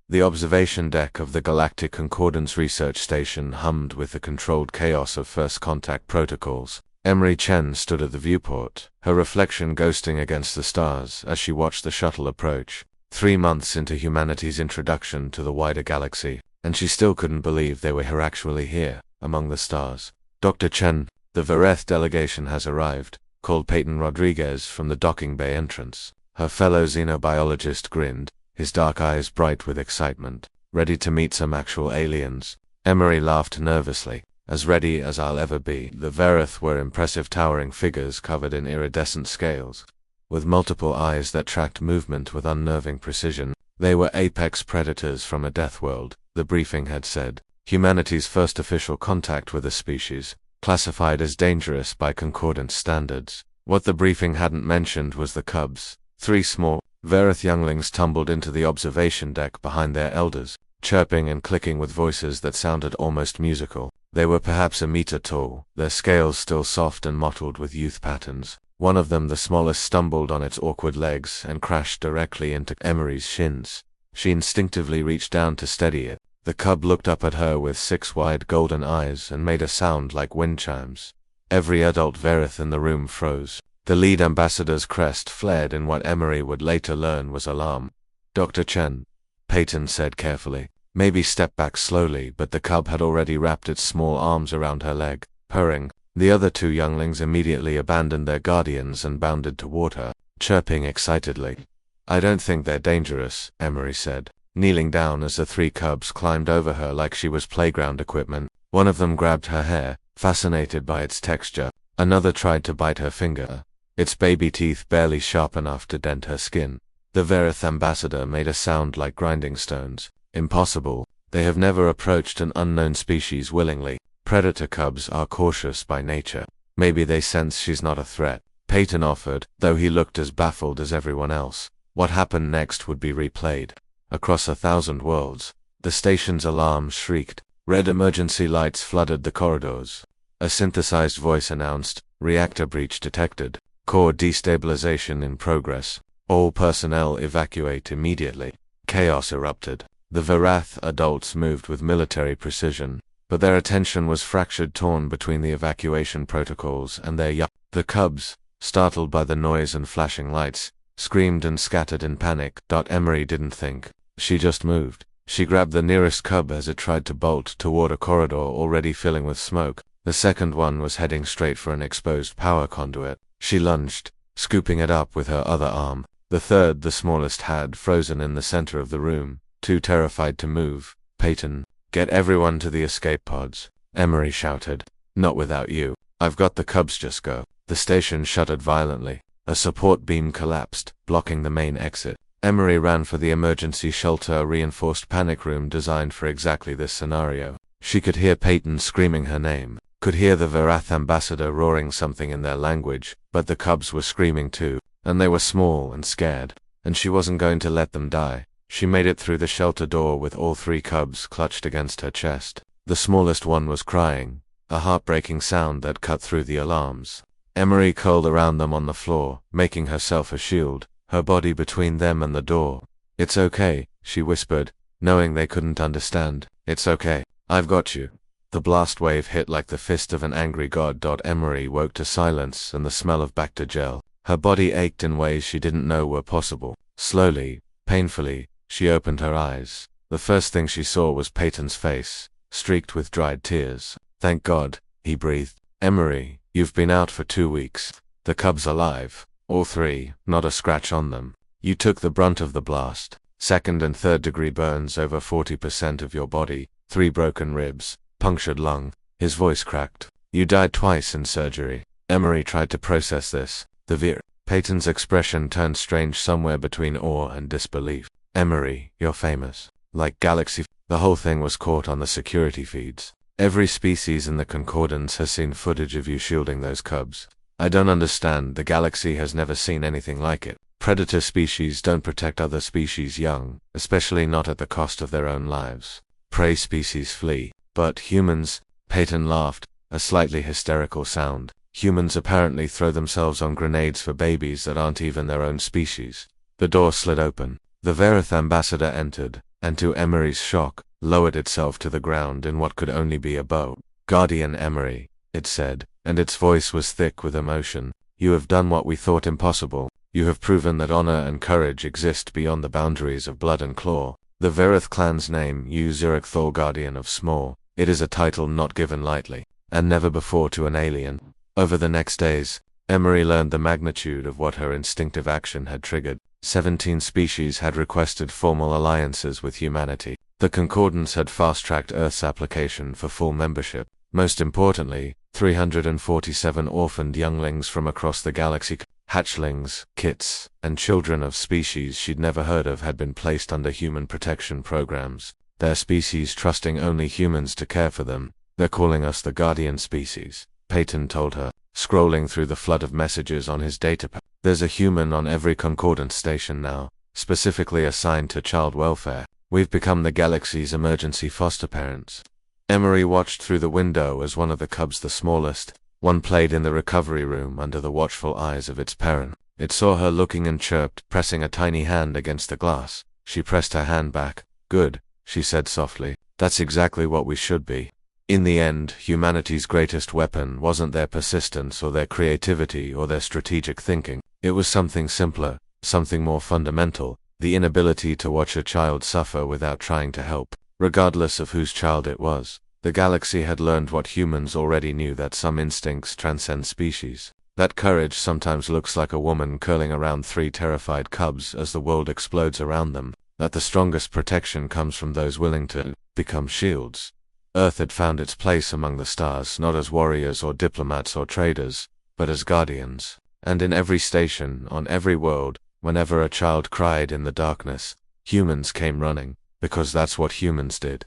The observation deck of the Galactic Concordance Research Station hummed with the controlled chaos of first contact protocols. Emery Chen stood at the viewport, her reflection ghosting against the stars as she watched the shuttle approach. 3 months into humanity's introduction to the wider galaxy, and she still couldn't believe they were actually here, among the stars. Dr. Chen, the Vareth delegation has arrived, called Peyton Rodriguez from the docking bay entrance. Her fellow xenobiologist grinned, his dark eyes bright with excitement. Ready to meet some actual aliens? Emery laughed nervously. As ready as I'll ever be. The Vareth were impressive towering figures covered in iridescent scales. With multiple eyes that tracked movement with unnerving precision, they were apex predators from a death world, the briefing had said. Humanity's first official contact with a species, classified as dangerous by concordance standards. What the briefing hadn't mentioned was the cubs. 3 small, Vareth younglings tumbled into the observation deck behind their elders, chirping and clicking with voices that sounded almost musical. They were perhaps a meter tall, their scales still soft and mottled with youth patterns. One of them, the smallest, stumbled on its awkward legs and crashed directly into Emery's shins. She instinctively reached down to steady it. The cub looked up at her with 6 wide golden eyes and made a sound like wind chimes. Every adult Vareth in the room froze. The lead ambassador's crest flared in what Emery would later learn was alarm. Dr. Chen, Peyton said carefully. Maybe step back slowly, but the cub had already wrapped its small arms around her leg, purring. The other 2 younglings immediately abandoned their guardians and bounded toward her, chirping excitedly. I don't think they're dangerous, Emery said, kneeling down as the 3 cubs climbed over her like she was playground equipment. One of them grabbed her hair, fascinated by its texture. Another tried to bite her finger, its baby teeth barely sharp enough to dent her skin. The Vareth ambassador made a sound like grinding stones. Impossible. They have never approached an unknown species willingly. Predator cubs are cautious by nature. Maybe they sense she's not a threat. Peyton offered, though he looked as baffled as everyone else. What happened next would be replayed. Across 1,000 worlds, the station's alarm shrieked. Red emergency lights flooded the corridors. A synthesized voice announced, reactor breach detected. Core destabilization in progress. All personnel evacuate immediately. Chaos erupted. The Vareth adults moved with military precision, but their attention was fractured, torn between the evacuation protocols and their young. The cubs, startled by the noise and flashing lights, screamed and scattered in panic. Emery didn't think. She just moved. She grabbed the nearest cub as it tried to bolt toward a corridor already filling with smoke. The second one was heading straight for an exposed power conduit. She lunged, scooping it up with her other arm. The third, the smallest, had frozen in the center of the room, too terrified to move. Peyton, get everyone to the escape pods, Emery shouted. Not without you. I've got the cubs, just go. The station shuddered violently. A support beam collapsed, blocking the main exit. Emery ran for the emergency shelter, a reinforced panic room designed for exactly this scenario. She could hear Peyton screaming her name, could hear the Vareth ambassador roaring something in their language, but the cubs were screaming too, and they were small and scared, and she wasn't going to let them die. She made it through the shelter door with all 3 cubs clutched against her chest. The smallest one was crying, a heartbreaking sound that cut through the alarms. Emery curled around them on the floor, making herself a shield, her body between them and the door. It's okay, she whispered, knowing they couldn't understand. It's okay. I've got you. The blast wave hit like the fist of an angry god. Emery woke to silence and the smell of Bacta gel. Her body ached in ways she didn't know were possible. Slowly, painfully, she opened her eyes. The first thing she saw was Peyton's face, streaked with dried tears. Thank God, he breathed. Emery, you've been out for 2 weeks. The cubs alive. All 3, not a scratch on them. You took the brunt of the blast. 2nd and 3rd degree burns over 40% of your body. 3 broken ribs, punctured lung. His voice cracked. You died twice in surgery. Emery tried to process this. Peyton's expression turned strange, somewhere between awe and disbelief. Emery, you're famous. Like Galaxy. The whole thing was caught on the security feeds. Every species in the Concordance has seen footage of you shielding those cubs. I don't understand. The galaxy has never seen anything like it. Predator species don't protect other species young, especially not at the cost of their own lives. Prey species flee. But humans, Peyton laughed, a slightly hysterical sound. Humans apparently throw themselves on grenades for babies that aren't even their own species. The door slid open. The Vareth ambassador entered, and to Emery's shock, lowered itself to the ground in what could only be a boat. "Guardian Emery," it said, and its voice was thick with emotion. "You have done what we thought impossible. You have proven that honor and courage exist beyond the boundaries of blood and claw. The Verith clan's name, you Zurich Thor Guardian of Small, it is a title not given lightly, and never before to an alien." Over the next days, Emery learned the magnitude of what her instinctive action had triggered. 17 species had requested formal alliances with humanity. The Concordance had fast-tracked Earth's application for full membership. Most importantly, 347 orphaned younglings from across the galaxy, hatchlings, kits, and children of species she'd never heard of had been placed under human protection programs. Their species trusting only humans to care for them. "They're calling us the Guardian species," Peyton told her, scrolling through the flood of messages on his datapad. "There's a human on every Concordance station now, specifically assigned to child welfare. We've become the galaxy's emergency foster parents." Emery watched through the window as one of the cubs, the smallest, one played in the recovery room under the watchful eyes of its parent. It saw her looking and chirped, pressing a tiny hand against the glass. She pressed her hand back. "Good," she said softly. "That's exactly what we should be." In the end, humanity's greatest weapon wasn't their persistence or their creativity or their strategic thinking. It was something simpler, something more fundamental, the inability to watch a child suffer without trying to help. Regardless of whose child it was, the galaxy had learned what humans already knew, that some instincts transcend species. That courage sometimes looks like a woman curling around 3 terrified cubs as the world explodes around them. That the strongest protection comes from those willing to become shields. Earth had found its place among the stars, not as warriors or diplomats or traders, but as guardians. And in every station, on every world, whenever a child cried in the darkness, humans came running, because that's what humans did.